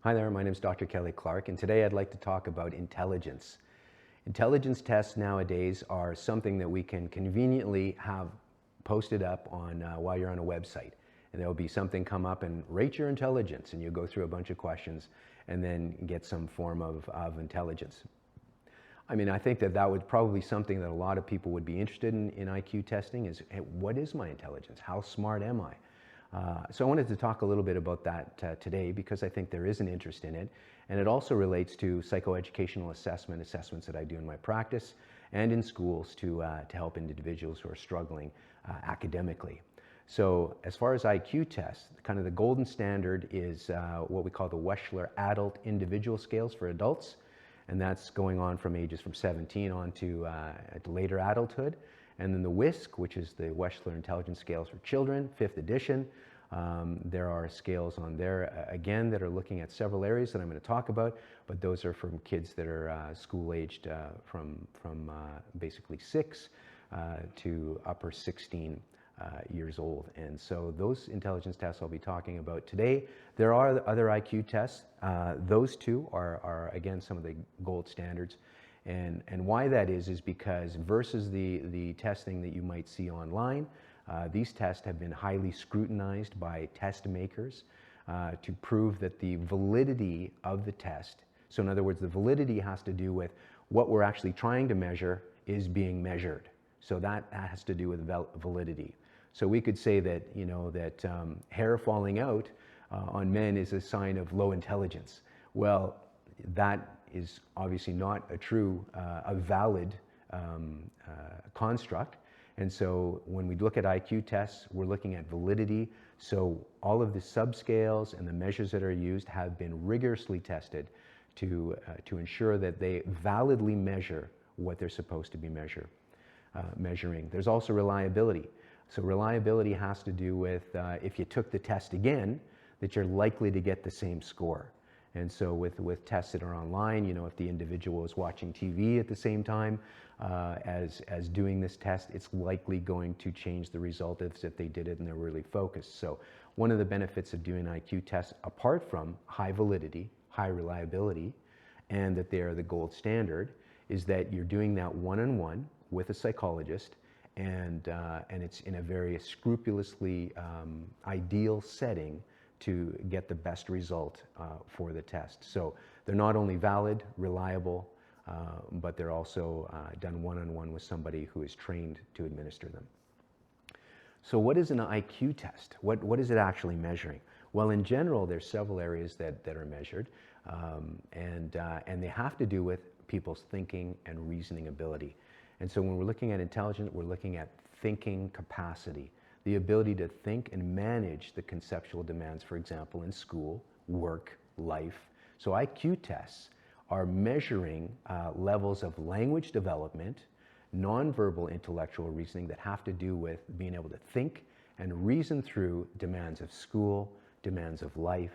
Hi there, my name is Dr. Kelly Clarke, and today I'd like to talk about intelligence. Intelligence tests nowadays are something that we can conveniently have posted up on while you're on a website. And there'll be something come up and rate your intelligence, and you go through a bunch of questions and then get some form of intelligence. I mean, I think that would probably be something that a lot of people would be interested in IQ testing is, hey, what is my intelligence? How smart am I? So I wanted to talk a little bit about that today because I think there is an interest in it, and it also relates to psychoeducational assessments that I do in my practice and in schools to help individuals who are struggling academically. So as far as IQ tests, kind of the golden standard is what we call the Wechsler Adult Individual Scales for adults, and that's going on from ages from 17 on to later adulthood. And then the WISC, which is the Wechsler Intelligence Scales for Children, 5th edition. There are scales on there, again, that are looking at several areas that I'm going to talk about, but those are from kids that are school-aged from basically 6 to upper 16 years old. And so those intelligence tests I'll be talking about today. There are other IQ tests. Those two are, again, some of the gold standards. And why that is because versus the testing that you might see online, these tests have been highly scrutinized by test makers to prove that the validity of the test, so in other words, the validity has to do with what we're actually trying to measure is being measured. So that has to do with validity. So we could say that, you know, that hair falling out on men is a sign of low intelligence. Well, that is obviously not a true, a valid construct. And so when we look at IQ tests, we're looking at validity. So all of the subscales and the measures that are used have been rigorously tested to ensure that they validly measure what they're supposed to be measuring. There's also reliability. So reliability has to do with if you took the test again, that you're likely to get the same score. And so with tests that are online, you know, if the individual is watching TV at the same time as doing this test, it's likely going to change the result as if they did it and they're really focused. So one of the benefits of doing IQ tests, apart from high validity, high reliability, and that they are the gold standard, is that you're doing that one-on-one with a psychologist, and it's in a very scrupulously ideal setting to get the best result for the test. So they're not only valid, reliable, but they're also done one-on-one with somebody who is trained to administer them. So what is an IQ test? What is it actually measuring? Well, in general, there's several areas that are measured, and they have to do with people's thinking and reasoning ability. And so when we're looking at intelligence, we're looking at thinking capacity, the ability to think and manage the conceptual demands, for example, in school, work, life. So IQ tests are measuring levels of language development, nonverbal intellectual reasoning that have to do with being able to think and reason through demands of school, demands of life,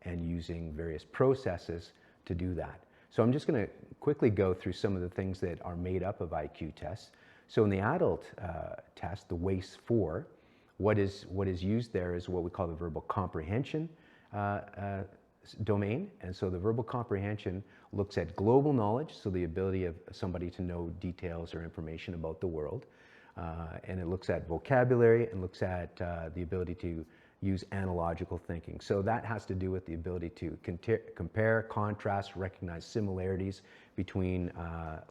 and using various processes to do that. So I'm just going to quickly go through some of the things that are made up of IQ tests. So in the adult test, the WAIS-4, what is used there is what we call the verbal comprehension domain. And so the verbal comprehension looks at global knowledge, so the ability of somebody to know details or information about the world. And it looks at vocabulary and looks at the ability to use analogical thinking. So that has to do with the ability to compare, contrast, recognize similarities between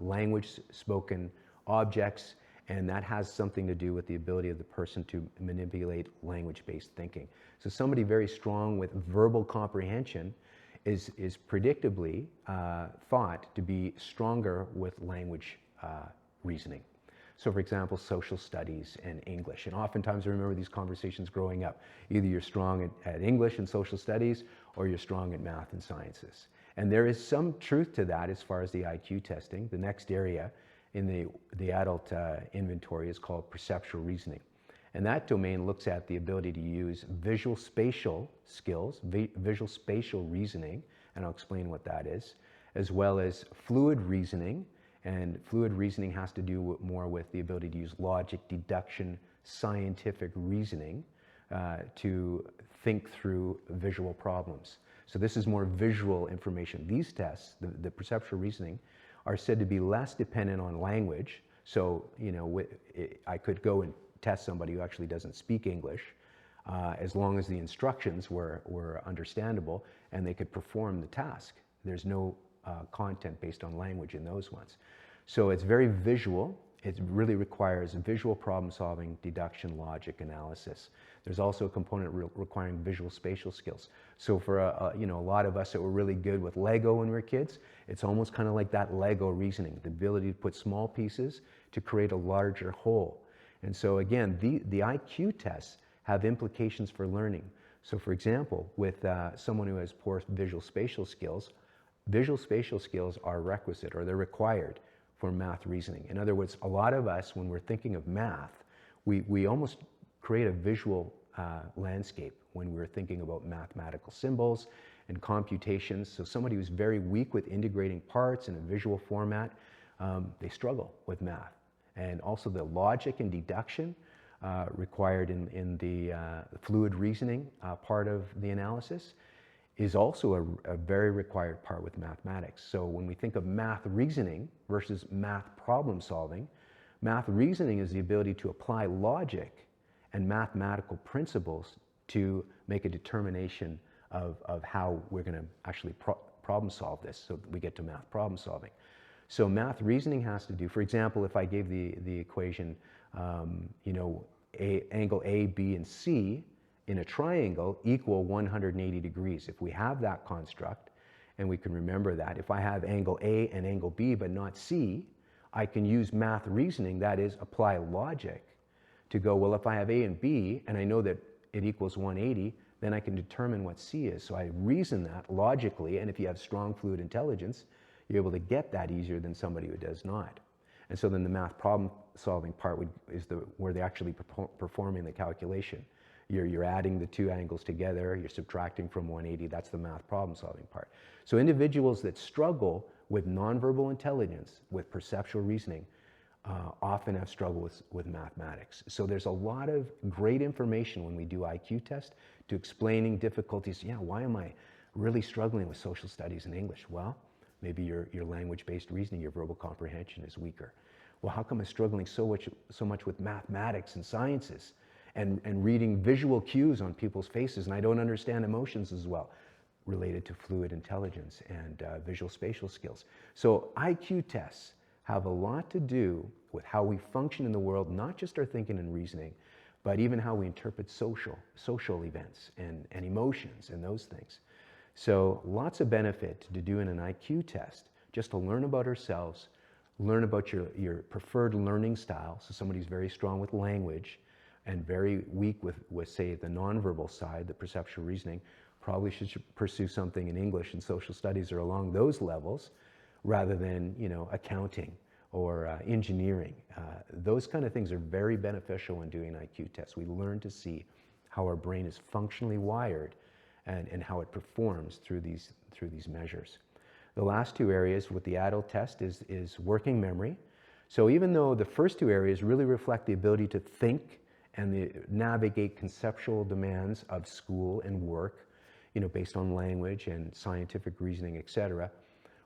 language spoken objects, and that has something to do with the ability of the person to manipulate language-based thinking. So somebody very strong with verbal comprehension is predictably thought to be stronger with language reasoning. So for example, social studies and English. And oftentimes I remember these conversations growing up. Either you're strong at English and social studies, or you're strong at math and sciences. And there is some truth to that as far as the IQ testing. The next area in the adult inventory is called perceptual reasoning. And that domain looks at the ability to use visual spatial skills, visual spatial reasoning, and I'll explain what that is, as well as fluid reasoning. And fluid reasoning has to do more with the ability to use logic, deduction, scientific reasoning to think through visual problems. So this is more visual information. These tests, the perceptual reasoning, are said to be less dependent on language. So, I could go and test somebody who actually doesn't speak English, as long as the instructions were understandable and they could perform the task. There's no content based on language in those ones. So it's very visual. It really requires visual problem solving, deduction, logic, analysis. There's also a component requiring visual spatial skills. So for a lot of us that were really good with Lego when we were kids, it's almost kind of like that Lego reasoning, the ability to put small pieces to create a larger whole. And so again, the IQ tests have implications for learning. So for example, with someone who has poor visual spatial skills are requisite, or they're required for math reasoning. In other words, a lot of us, when we're thinking of math, we almost create a visual landscape when we're thinking about mathematical symbols and computations. So somebody who's very weak with integrating parts in a visual format, they struggle with math. And also the logic and deduction required in the fluid reasoning part of the analysis is also a very required part with mathematics. So when we think of math reasoning versus math problem solving, math reasoning is the ability to apply logic and mathematical principles to make a determination of how we're going to actually problem solve this, so that we get to math problem solving. So math reasoning has to do, for example, if I gave the equation, angle A, B, and C in a triangle equal 180 degrees. If we have that construct, and we can remember that, if I have angle A and angle B but not C, I can use math reasoning, that is, apply logic, to go, well, if I have A and B, and I know that it equals 180, then I can determine what C is. So I reason that logically, and if you have strong fluid intelligence, you're able to get that easier than somebody who does not. And so then the math problem solving part is where they're actually performing the calculation. You're adding the two angles together, you're subtracting from 180, that's the math problem solving part. So individuals that struggle with nonverbal intelligence, with perceptual reasoning, often have struggled with mathematics. So there's a lot of great information when we do IQ test to explaining difficulties. Yeah, why am I really struggling with social studies and English? Well, maybe your language-based reasoning, your verbal comprehension is weaker. Well, how come I'm struggling so much with mathematics and sciences and reading visual cues on people's faces, and I don't understand emotions as well, related to fluid intelligence and visual spatial skills. So IQ tests have a lot to do with how we function in the world, not just our thinking and reasoning, but even how we interpret social events and emotions and those things. So lots of benefit to doing an IQ test, just to learn about ourselves, learn about your preferred learning style. So somebody who's very strong with language and very weak with say, the nonverbal side, the perceptual reasoning, probably should pursue something in English and social studies or along those levels, rather than, accounting or engineering. Those kind of things are very beneficial when doing IQ tests. We learn to see how our brain is functionally wired and how it performs through these measures. The last two areas with the adult test is working memory. So even though the first two areas really reflect the ability to think and navigate conceptual demands of school and work, based on language and scientific reasoning, etc.,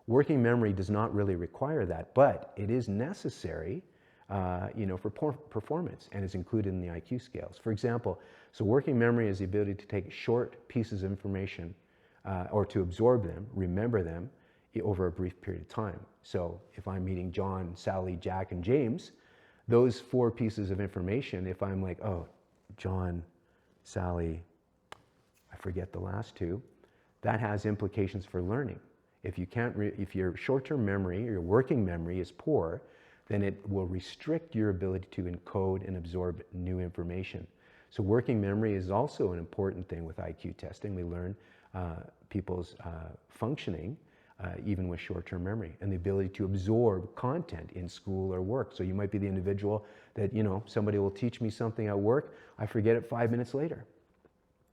working memory does not really require that, but it is necessary for performance, and is included in the IQ scales. For example, so working memory is the ability to take short pieces of information or to absorb them, remember them over a brief period of time. So if I'm meeting John, Sally, Jack, and James, those 4 pieces of information, if I'm like, oh, John, Sally, I forget the last 2, that has implications for learning. If your short-term memory or your working memory is poor, then it will restrict your ability to encode and absorb new information. So working memory is also an important thing with IQ testing. We learn people's functioning even with short-term memory, and the ability to absorb content in school or work. So you might be the individual that, somebody will teach me something at work, I forget it 5 minutes later.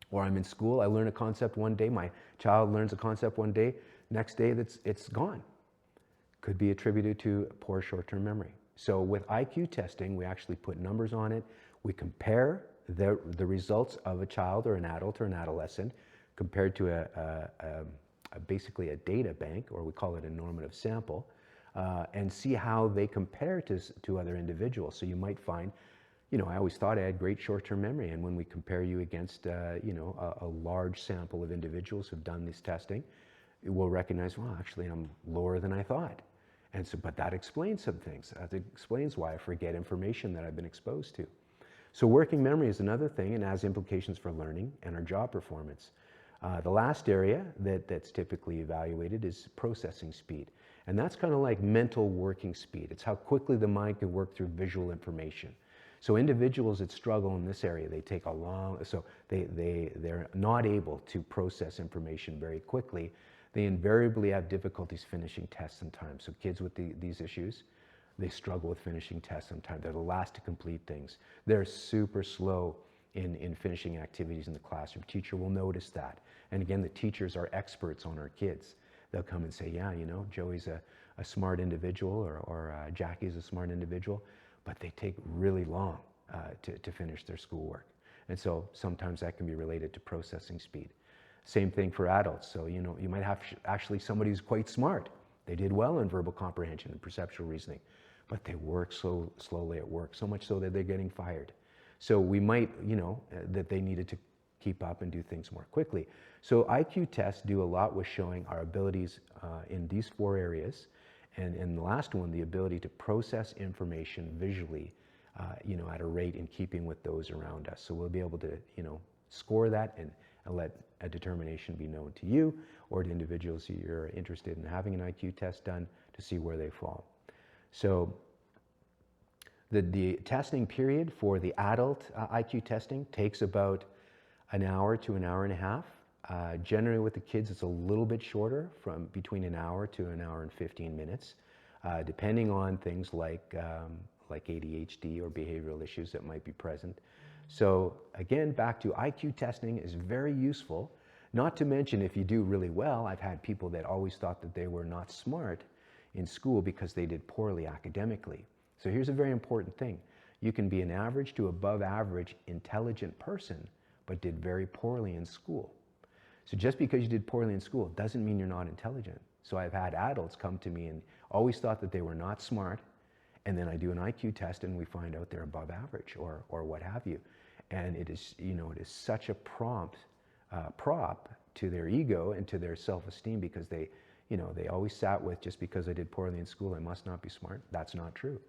Or I'm in school, I learn a concept one day, my child learns a concept one day, next day it's gone. Could be attributed to poor short-term memory. So with IQ testing, we actually put numbers on it. We compare the results of a child or an adult or an adolescent compared to basically a data bank, or we call it a normative sample, and see how they compare to other individuals. So you might find, I always thought I had great short-term memory, and when we compare you against, a large sample of individuals who've done this testing, we'll recognize, well, actually I'm lower than I thought. And so, but that explains some things. That explains why I forget information that I've been exposed to. So working memory is another thing and has implications for learning and our job performance. The last area that's typically evaluated is processing speed. And that's kind of like mental working speed. It's how quickly the mind can work through visual information. So individuals that struggle in this area, they take they're not able to process information very quickly. They invariably have difficulties finishing tests on time. So kids with these issues, they struggle with finishing tests on time. They're the last to complete things. They're super slow in finishing activities in the classroom. Teacher will notice that. And again, the teachers are experts on our kids. They'll come and say, yeah, Joey's a smart individual, or Jackie's a smart individual, but they take really long to finish their schoolwork. And so sometimes that can be related to processing speed. Same thing for adults. So, you might have actually somebody who's quite smart. They did well in verbal comprehension and perceptual reasoning, but they work so slowly at work, so much so that they're getting fired. So we might, that they needed to keep up and do things more quickly. So IQ tests do a lot with showing our abilities in these 4 areas. And the last one, the ability to process information visually, at a rate in keeping with those around us. So we'll be able to, score that and let a determination be known to you or to individuals who you're interested in having an IQ test done to see where they fall. So the testing period for the adult IQ testing takes about an hour to an hour and a half. Generally with the kids, it's a little bit shorter, from between an hour to an hour and 15 minutes, depending on things like ADHD or behavioral issues that might be present. So again, back to IQ testing is very useful, not to mention if you do really well. I've had people that always thought that they were not smart in school because they did poorly academically. So here's a very important thing. You can be an average to above average intelligent person, but did very poorly in school. So just because you did poorly in school doesn't mean you're not intelligent. So I've had adults come to me and always thought that they were not smart, and then I do an IQ test and we find out they're above average or what have you. And it is, it is such a prop to their ego and to their self-esteem, because they always sat with, just because I did poorly in school, I must not be smart. That's not true.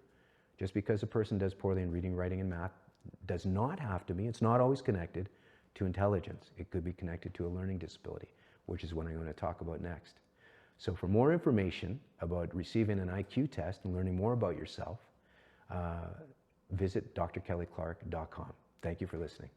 Just because a person does poorly in reading, writing, and math does not have to be, it's not always connected to intelligence. It could be connected to a learning disability, which is what I'm going to talk about next. So for more information about receiving an IQ test and learning more about yourself, visit drkellyclarke.com. Thank you for listening.